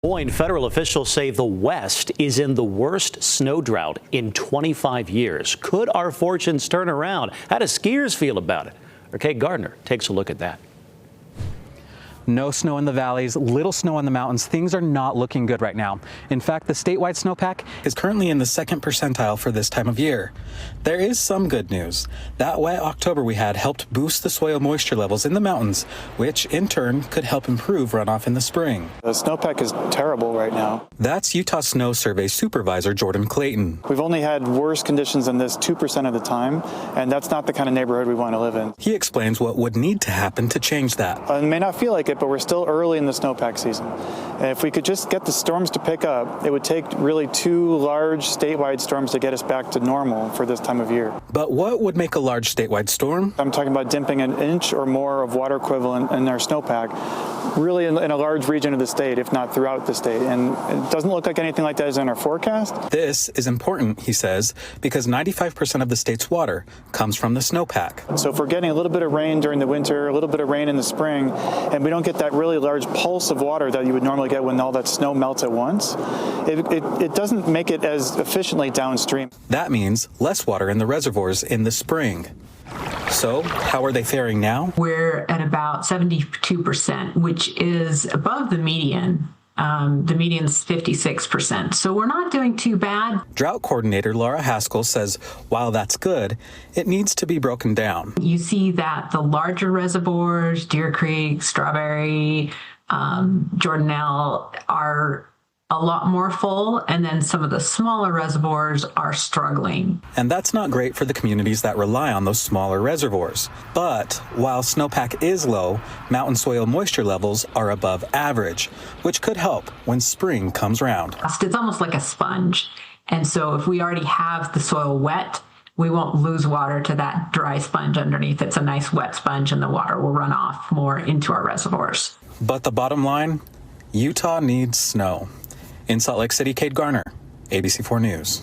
Federal officials say the West is in the worst snow drought in 25 years. Could our fortunes turn around? How do skiers feel about it? Kate Gardner takes a look at that. No snow in the valleys, little snow in the mountains. Things are not looking good right now. In fact, the statewide snowpack is currently in the second percentile for this time of year. There is some good news. That wet October we had helped boost the soil moisture levels in the mountains, which in turn could help improve runoff in the spring. The snowpack is terrible right now. That's Utah Snow Survey Supervisor Jordan Clayton. We've only had worse conditions than this 2% of the time, and that's not the kind of neighborhood we want to live in. He explains what would need to happen to change that. It may not feel like it, but we're still early in the snowpack season. And if we could just get the storms to pick up, it would take really 2 large statewide storms to get us back to normal for this time of year. But what would make a large statewide storm? I'm talking about dumping an inch or more of water equivalent in our snowpack, really in a large region of the state, if not throughout the state. And it doesn't look like anything like that is in our forecast. This is important, he says, because 95% of the state's water comes from the snowpack. So if we're getting a little bit of rain during the winter, a little bit of rain in the spring, and we don't get that really large pulse of water that you would normally get when all that snow melts at once, it doesn't make it as efficiently downstream. That means less water in the reservoirs in the spring. So how are they faring now? We're at about 72%, which is above the median. The median's 56%. So we're not doing too bad. Drought coordinator Laura Haskell says while that's good, it needs to be broken down. You see that the larger reservoirs, Deer Creek, Strawberry, Jordanelle, are a lot more full, and then some of the smaller reservoirs are struggling. And that's not great for the communities that rely on those smaller reservoirs. But while snowpack is low, mountain soil moisture levels are above average, which could help when spring comes round. It's almost like a sponge. And so if we already have the soil wet, we won't lose water to that dry sponge underneath. It's a nice wet sponge, and the water will run off more into our reservoirs. But the bottom line, Utah needs snow. In Salt Lake City, Kate Garner, ABC4 News.